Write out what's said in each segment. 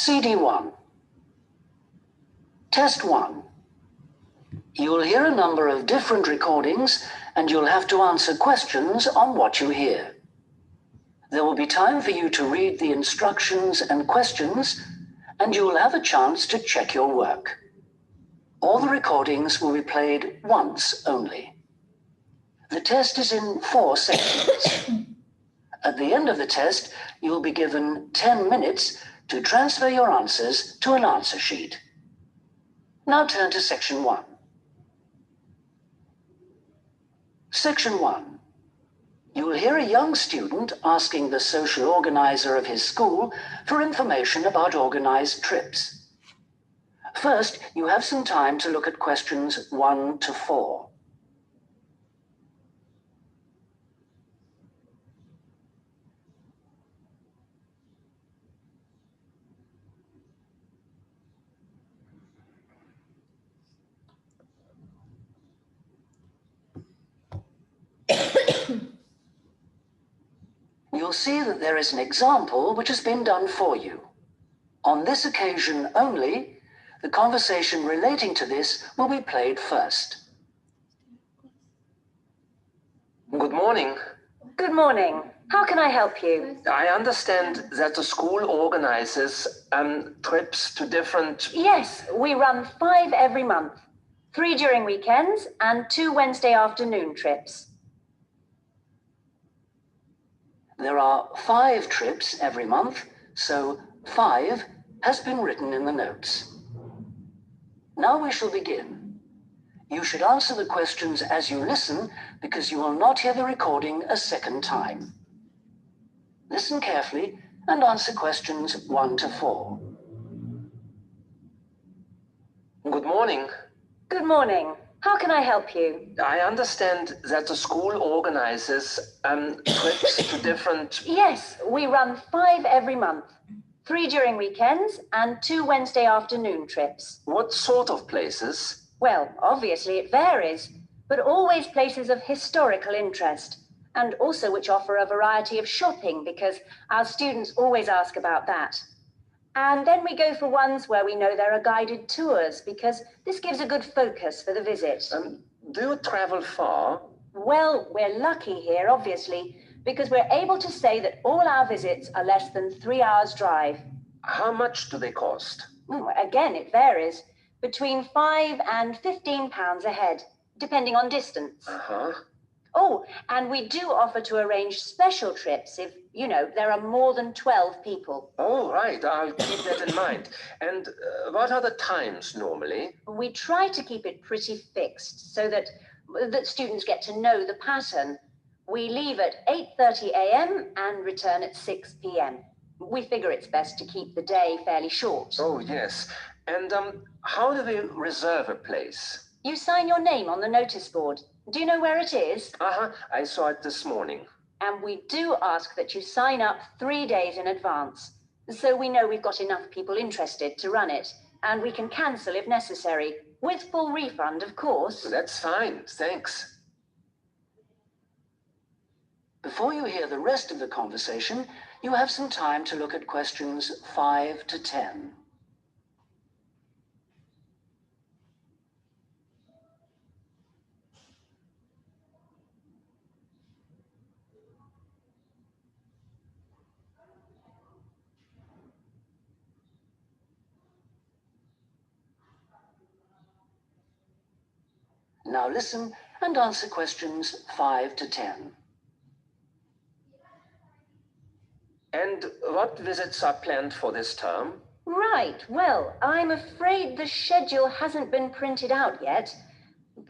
CD1. Test 1. You'll hear a number of different recordings and you'll have to answer questions on what you hear. There will be time for you to read the instructions and questions, and you will have a chance to check your work. All the recordings will be played once only. The test is in 4 sections. At the end of the test, you'll be given 10 minutes to transfer your answers to an answer sheet. Now turn to Section 1. Section 1. You will hear a young student asking the social organizer of his school for information about organized trips. First, you have some time to look at questions 1 to 4. You'll see that there is an example which has been done for you. On this occasion only, the conversation relating to this will be played first. Good morning. Good morning. How can I help you? I understand that the school organizes trips to different... Yes, we run 5 every month. 3 during weekends and 2 Wednesday afternoon trips. There are 5 trips every month, so 5 has been written in the notes. Now we shall begin. You should answer the questions as you listen because you will not hear the recording a second time. Listen carefully and answer questions 1 to 4. Good morning. Good morning. How can I help you? I understand that the school organizes trips to different... Yes, we run 5 every month. 3 during weekends and 2 Wednesday afternoon trips. What sort of places? Well, obviously it varies, but always places of historical interest, and also which offer a variety of shopping because our students always ask about that. And then we go for ones where we know there are guided tours because this gives a good focus for the visit. Do you travel far? Well, we're lucky here, obviously, because we're able to say that all our visits are less than 3 hours drive. How much do they cost? Again, it varies. Between £5 and £15 a head, depending on distance. Uh-huh. Oh, and we do offer to arrange special trips if, you know, there are more than 12 people. Oh, right. I'll keep that in mind. And what are the times normally? We try to keep it pretty fixed so that students get to know the pattern. We leave at 8:30 a.m. and return at 6 p.m. We figure it's best to keep the day fairly short. Oh, yes. And how do we reserve a place? You sign your name on the notice board. Do you know where it is? I saw it this morning. And we do ask that you sign up 3 days in advance, so we know we've got enough people interested to run it, and we can cancel if necessary, with full refund, of course. That's fine, thanks. Before you hear the rest of the conversation, you have some time to look at questions 5 to 10. Now listen and answer questions 5 to 10. And what visits are planned for this term? Right, well, I'm afraid the schedule hasn't been printed out yet,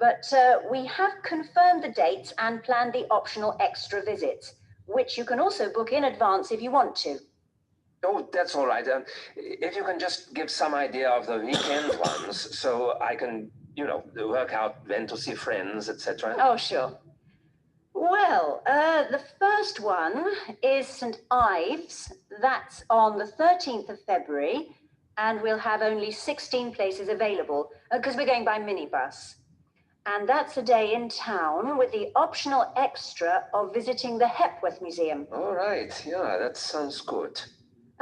but we have confirmed the dates and planned the optional extra visits, which you can also book in advance if you want to. Oh, that's all right. If you can just give some idea of the weekend ones, so I can, you know, work out when to see friends, etc. Oh, sure. Well, the first one is St. Ives. That's on the 13th of February, and we'll have only 16 places available because we're going by minibus. And that's a day in town with the optional extra of visiting the Hepworth Museum. All right, yeah, that sounds good.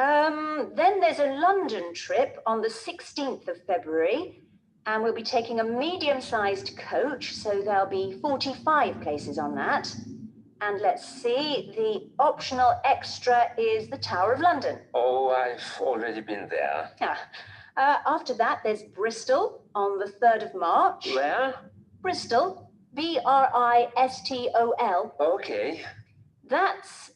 Then there's a London trip on the 16th of February, and we'll be taking a medium-sized coach, so there'll be 45 places on that. And let's see, the optional extra is the Tower of London. Oh, I've already been there. After that, there's Bristol on the 3rd of March. Where? Bristol, Bristol. Okay. That's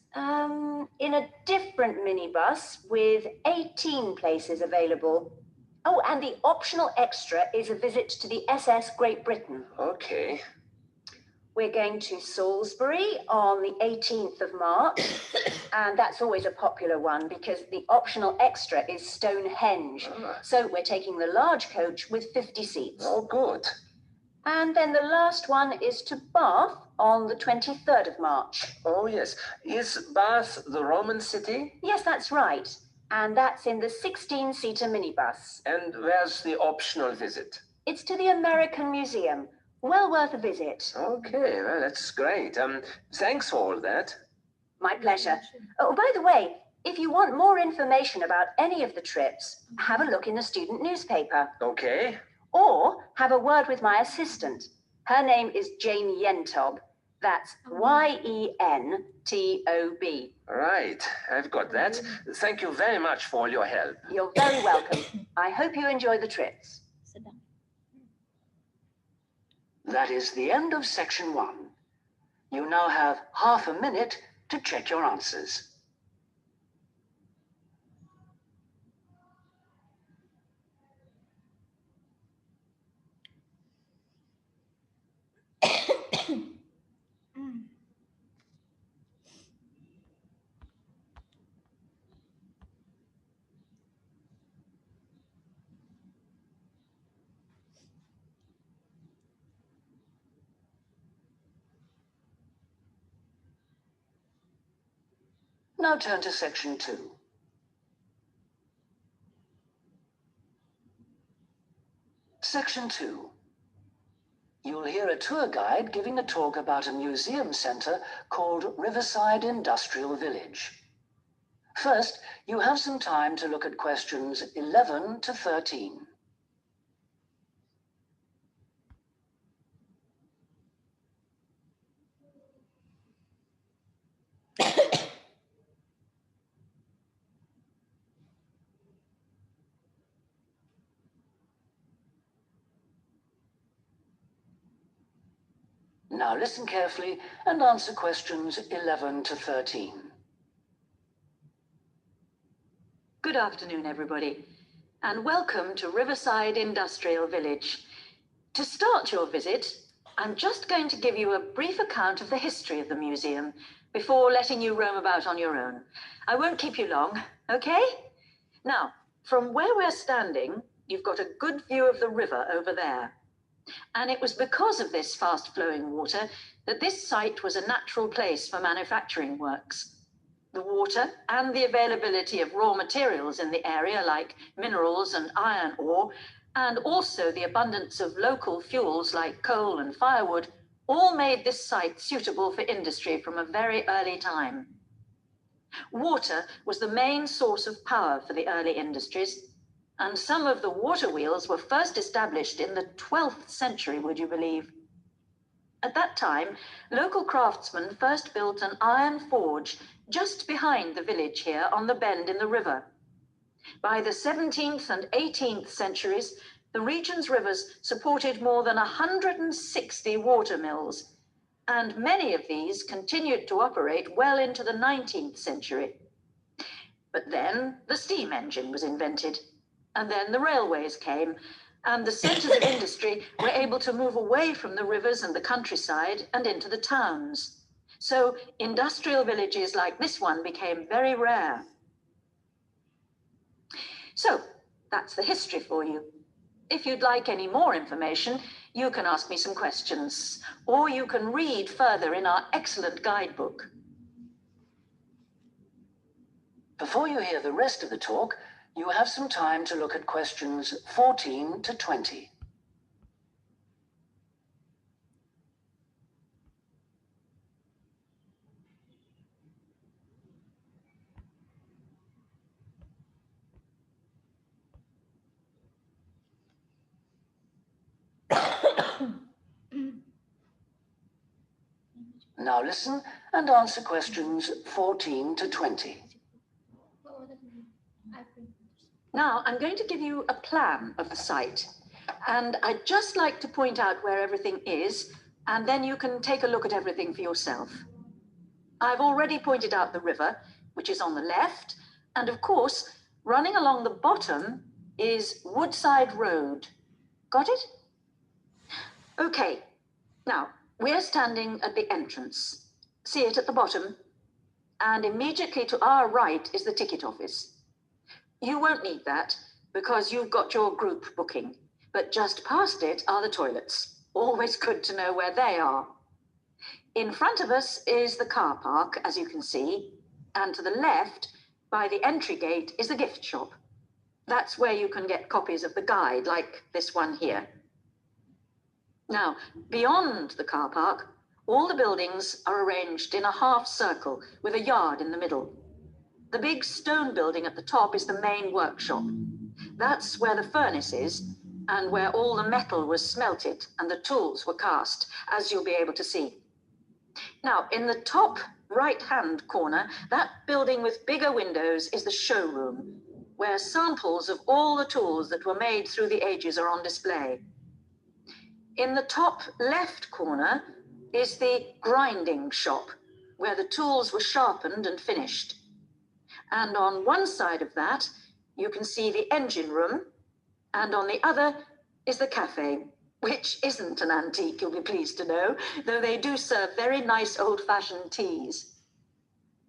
in a different minibus with 18 places available. Oh, and the optional extra is a visit to the SS Great Britain. Okay. We're going to Salisbury on the 18th of March, and that's always a popular one because the optional extra is Stonehenge. So we're taking the large coach with 50 seats. Oh, good. And then the last one is to Bath on the 23rd of March. Oh, yes. Is Bath the Roman city? Yes, that's right. And that's in the 16-seater minibus. And where's the optional visit? It's to the American Museum. Well worth a visit. Okay, well, that's great. Thanks for all that. My pleasure. Oh, by the way, if you want more information about any of the trips, have a look in the student newspaper. Okay. Or have a word with my assistant. Her name is Jane Yentob. That's Yentob. Right, I've got that. Thank you very much for all your help. You're very welcome. I hope you enjoy the trips. That is the end of section 1. You now have half a minute to check your answers. Now turn to section 2. Section 2. You'll hear a tour guide giving a talk about a museum centre called Riverside Industrial Village. First, you have some time to look at questions 11 to 13. Now listen carefully and answer questions 11 to 13. Good afternoon, everybody, and welcome to Riverside Industrial Village. To start your visit, I'm just going to give you a brief account of the history of the museum before letting you roam about on your own. I won't keep you long, okay? Now, from where we're standing, you've got a good view of the river over there. And it was because of this fast-flowing water that this site was a natural place for manufacturing works. The water and the availability of raw materials in the area, like minerals and iron ore, and also the abundance of local fuels like coal and firewood, all made this site suitable for industry from a very early time. Water was the main source of power for the early industries, and some of the water wheels were first established in the 12th century, would you believe? At that time, local craftsmen first built an iron forge just behind the village here on the bend in the river. By the 17th and 18th centuries, the region's rivers supported more than 160 water mills, and many of these continued to operate well into the 19th century. But then the steam engine was invented, and then the railways came, and the centres of industry were able to move away from the rivers and the countryside and into the towns. So industrial villages like this one became very rare. So that's the history for you. If you'd like any more information, you can ask me some questions, or you can read further in our excellent guidebook. Before you hear the rest of the talk, you have some time to look at questions 14 to 20. Now listen and answer questions 14 to 20. Now, I'm going to give you a plan of the site, and I'd just like to point out where everything is, and then you can take a look at everything for yourself. I've already pointed out the river, which is on the left, and of course, running along the bottom is Woodside Road. Got it? Okay. Now, we're standing at the entrance. See it at the bottom? And immediately to our right is the ticket office. You won't need that because you've got your group booking, but just past it are the toilets. Always good to know where they are. In front of us is the car park, as you can see, and to the left, by the entry gate, is the gift shop. That's where you can get copies of the guide, like this one here. Now, beyond the car park, all the buildings are arranged in a half circle with a yard in the middle. The big stone building at the top is the main workshop. That's where the furnace is and where all the metal was smelted and the tools were cast, as you'll be able to see. Now, in the top right-hand corner, that building with bigger windows is the showroom, where samples of all the tools that were made through the ages are on display. In the top left corner is the grinding shop, where the tools were sharpened and finished. And on one side of that, you can see the engine room, and on the other is the cafe, which isn't an antique, you'll be pleased to know, though they do serve very nice old-fashioned teas.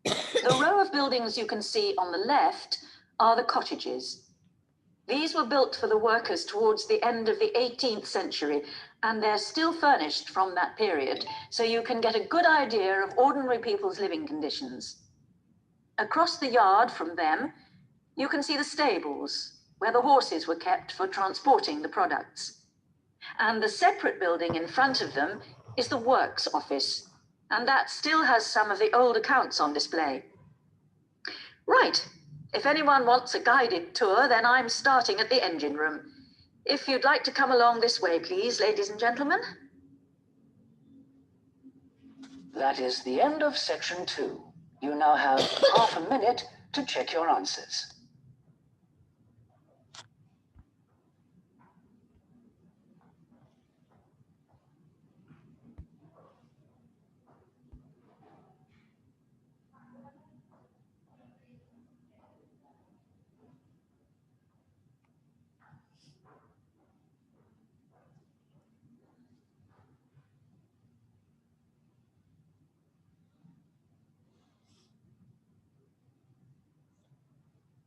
The row of buildings you can see on the left are the cottages. These were built for the workers towards the end of the 18th century, and they're still furnished from that period, so you can get a good idea of ordinary people's living conditions. Across the yard from them, you can see the stables, where the horses were kept for transporting the products. And the separate building in front of them is the works office, and that still has some of the old accounts on display. Right, if anyone wants a guided tour, then I'm starting at the engine room. If you'd like to come along this way, please, ladies and gentlemen. That is the end of section 2. You now have half a minute to check your answers.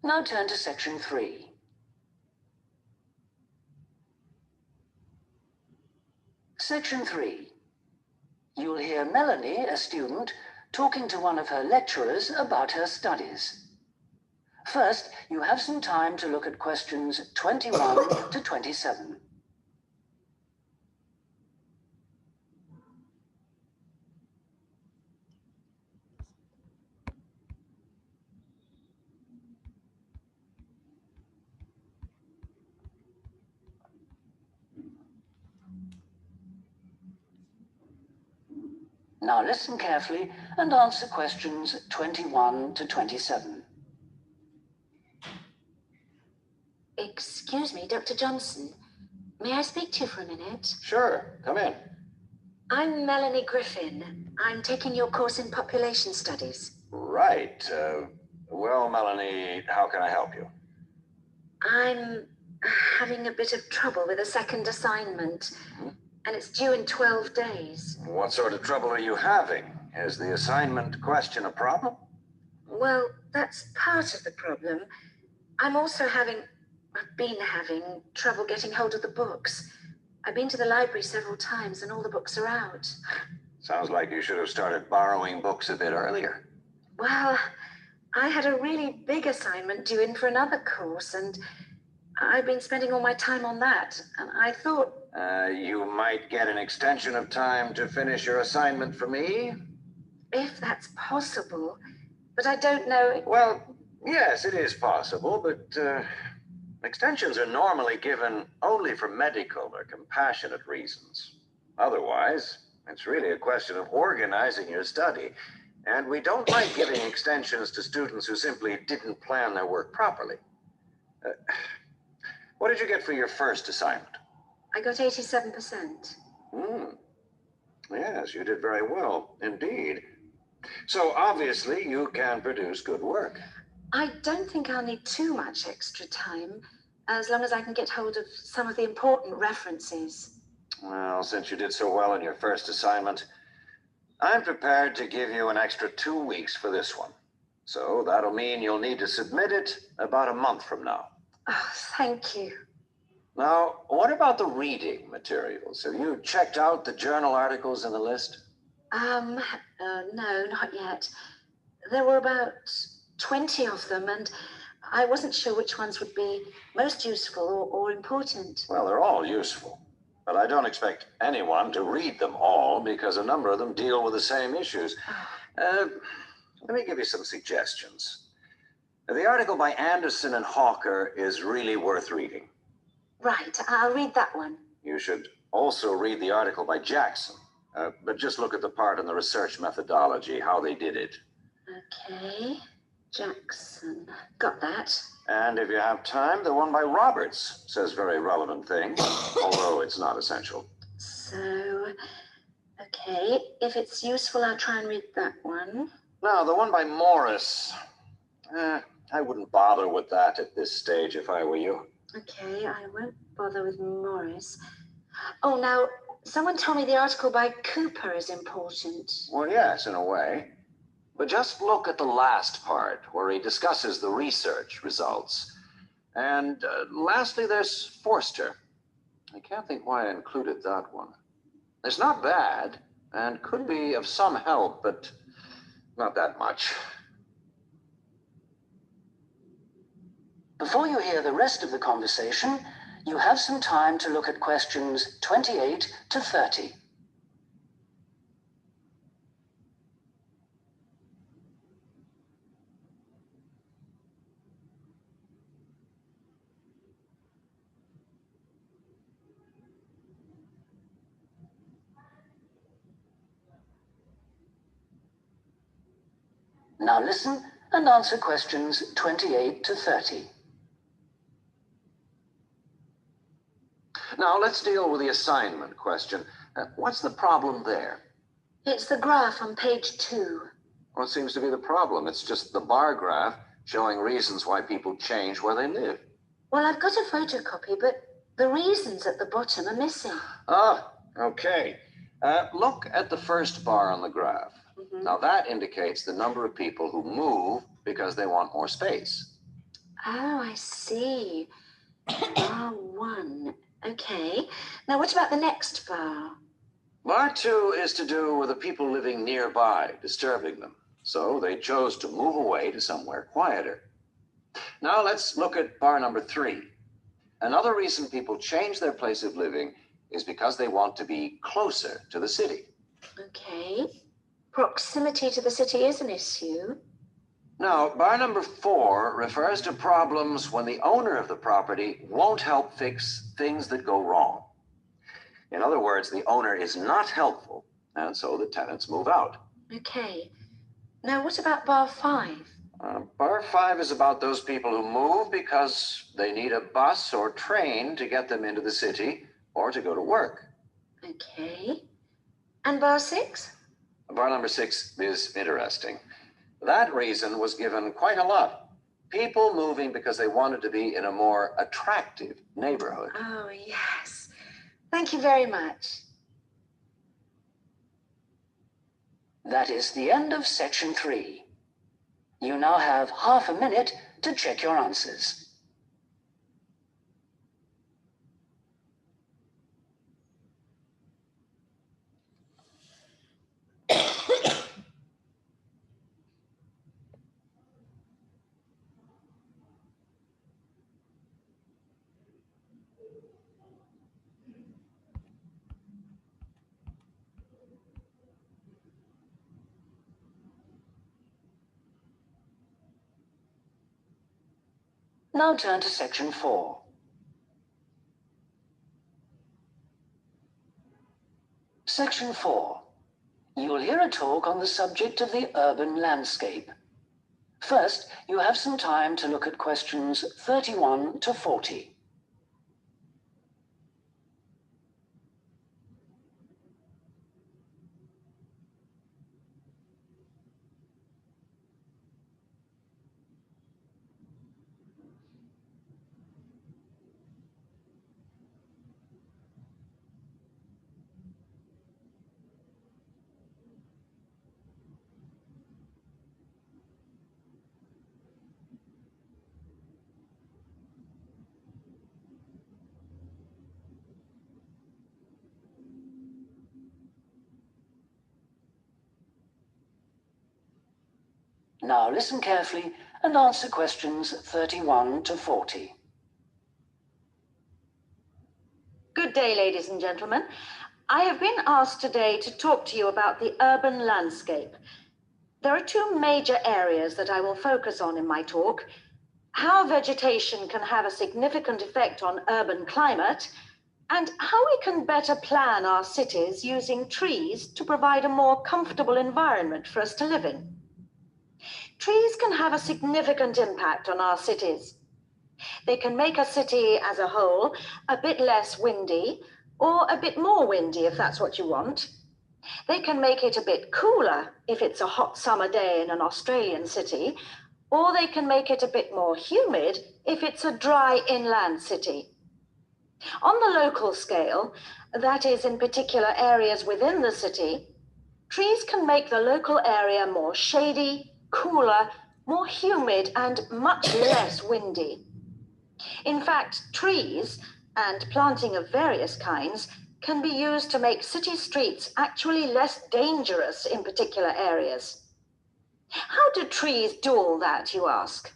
Now turn to section 3. Section 3. You'll hear Melanie, a student, talking to one of her lecturers about her studies. First, you have some time to look at questions 21 to 27. Now listen carefully and answer questions 21 to 27. Excuse me, Dr. Johnson. May I speak to you for a minute? Sure, come in. I'm Melanie Griffin. I'm taking your course in population studies. Right. Well, Melanie, how can I help you? I'm having a bit of trouble with a second assignment, and it's due in 12 days. What sort of trouble are you having? Is the assignment question a problem? Well, that's part of the problem. I've been having trouble getting hold of the books. I've been to the library several times and all the books are out. Sounds like you should have started borrowing books a bit earlier. Well, I had a really big assignment due in for another course, and I've been spending all my time on that, and I thought... You might get an extension of time to finish your assignment for me? If that's possible, but I don't know... Well, yes, it is possible, but extensions are normally given only for medical or compassionate reasons. Otherwise, It's really a question of organizing your study. And we don't like giving extensions to students who simply didn't plan their work properly. What did you get for your first assignment? I got 87%. Yes, you did very well, indeed. So obviously you can produce good work. I don't think I'll need too much extra time, as long as I can get hold of some of the important references. Well, since you did so well in your first assignment, I'm prepared to give you an extra 2 weeks for this one. So that'll mean you'll need to submit it about a month from now. Oh, thank you. Now, what about the reading materials? Have you checked out the journal articles in the list? No, not yet. There were about 20 of them, and I wasn't sure which ones would be most useful or important. Well, they're all useful, but I don't expect anyone to read them all because a number of them deal with the same issues. Let me give you some suggestions. The article by Anderson and Hawker is really worth reading. Right, I'll read that one. You should also read the article by Jackson, but just look at the part in the research methodology, how they did it. Okay, Jackson. Got that. And if you have time, the one by Roberts says very relevant things, although it's not essential. So, okay, if it's useful, I'll try and read that one. Now, the one by Morris, I wouldn't bother with that at this stage if I were you. Okay, I won't bother with Morris. Oh, now, someone told me the article by Cooper is important. Well, yes, in a way. But just look at the last part where he discusses the research results. And lastly, there's Forster. I can't think why I included that one. It's not bad and could be of some help, but not that much. Before you hear the rest of the conversation, you have some time to look at questions 28 to 30. Now listen and answer questions 28 to 30. Now let's deal with the assignment question. What's the problem there? It's the graph on page 2. What seems to be the problem? It's just the bar graph showing reasons why people change where they live. Well, I've got a photocopy, but the reasons at the bottom are missing. Ah, okay. Look at the first bar on the graph. Now that indicates the number of people who move because they want more space. Oh, I see. Bar 1. Okay. Now, what about the next bar? Bar 2 is to do with the people living nearby, disturbing them. So they chose to move away to somewhere quieter. Now let's look at bar number 3. Another reason people change their place of living is because they want to be closer to the city. Okay. Proximity to the city is an issue. Now, bar number 4 refers to problems when the owner of the property won't help fix things that go wrong. In other words, the owner is not helpful, and so the tenants move out. Okay. Now, what about bar 5? Bar 5 is about those people who move because they need a bus or train to get them into the city or to go to work. Okay. And bar 6? Bar number 6 is interesting. That reason was given quite a lot. People moving because they wanted to be in a more attractive neighborhood. Oh, yes. Thank you very much. That is the end of section 3. You now have half a minute to check your answers. Now turn to section 4. Section 4. You'll hear a talk on the subject of the urban landscape. First, you have some time to look at questions 31 to 40. Now listen carefully and answer questions 31 to 40. Good day, ladies and gentlemen. I have been asked today to talk to you about the urban landscape. There are two major areas that I will focus on in my talk: how vegetation can have a significant effect on urban climate, and how we can better plan our cities using trees to provide a more comfortable environment for us to live in. Trees can have a significant impact on our cities. They can make a city as a whole a bit less windy, or a bit more windy if that's what you want. They can make it a bit cooler if it's a hot summer day in an Australian city, or they can make it a bit more humid if it's a dry inland city. On the local scale, that is in particular areas within the city, trees can make the local area more shady, cooler, more humid, and much less windy. In fact, trees, and planting of various kinds, can be used to make city streets actually less dangerous in particular areas. How do trees do all that, you ask?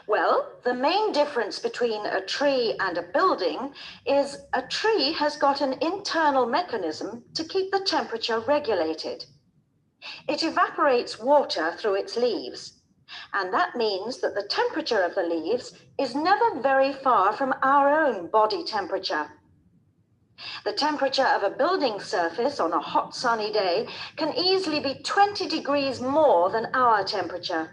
Well, the main difference between a tree and a building is a tree has got an internal mechanism to keep the temperature regulated. It evaporates water through its leaves, and that means that the temperature of the leaves is never very far from our own body temperature. The temperature of a building surface on a hot sunny day can easily be 20 degrees more than our temperature.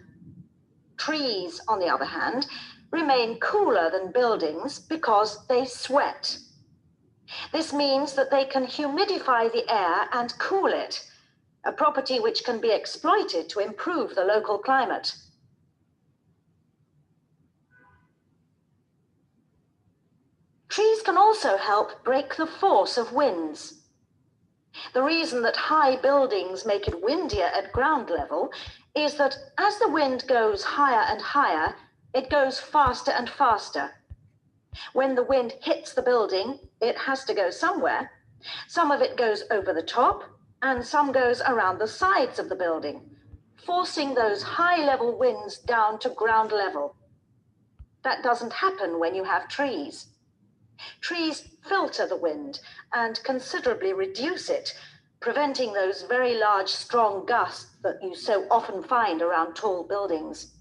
Trees, on the other hand, remain cooler than buildings because they sweat. This means that they can humidify the air and cool it, a property which can be exploited to improve the local climate. Trees can also help break the force of winds. The reason that high buildings make it windier at ground level is that as the wind goes higher and higher, it goes faster and faster. When the wind hits the building, it has to go somewhere. Some of it goes over the top, and some goes around the sides of the building, forcing those high-level winds down to ground level. That doesn't happen when you have trees. Trees filter the wind and considerably reduce it, preventing those very large, strong gusts that you so often find around tall buildings.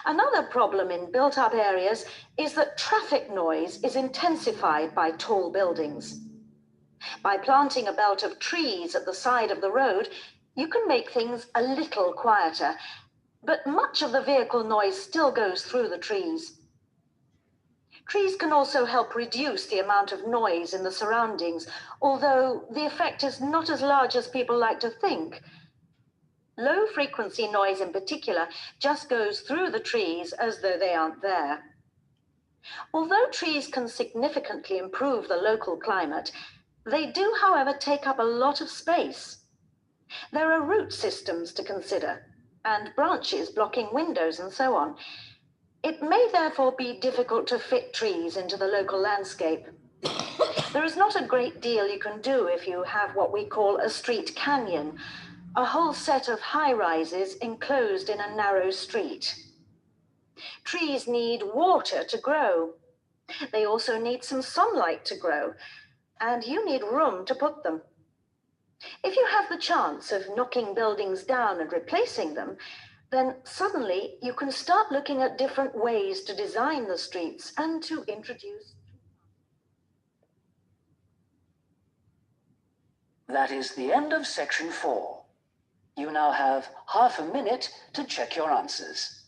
Another problem in built-up areas is that traffic noise is intensified by tall buildings. By planting a belt of trees at the side of the road, you can make things a little quieter, but much of the vehicle noise still goes through the trees. Trees can also help reduce the amount of noise in the surroundings, although the effect is not as large as people like to think. Low-frequency noise in particular just goes through the trees as though they aren't there. Although trees can significantly improve the local climate, they do, however, take up a lot of space. There are root systems to consider, and branches blocking windows and so on. It may therefore be difficult to fit trees into the local landscape. There is not a great deal you can do if you have what we call a street canyon, a whole set of high-rises enclosed in a narrow street. Trees need water to grow. They also need some sunlight to grow, and you need room to put them. If you have the chance of knocking buildings down and replacing them, then suddenly you can start looking at different ways to design the streets and to introduce. That is the end of section 4. You now have half a minute to check your answers.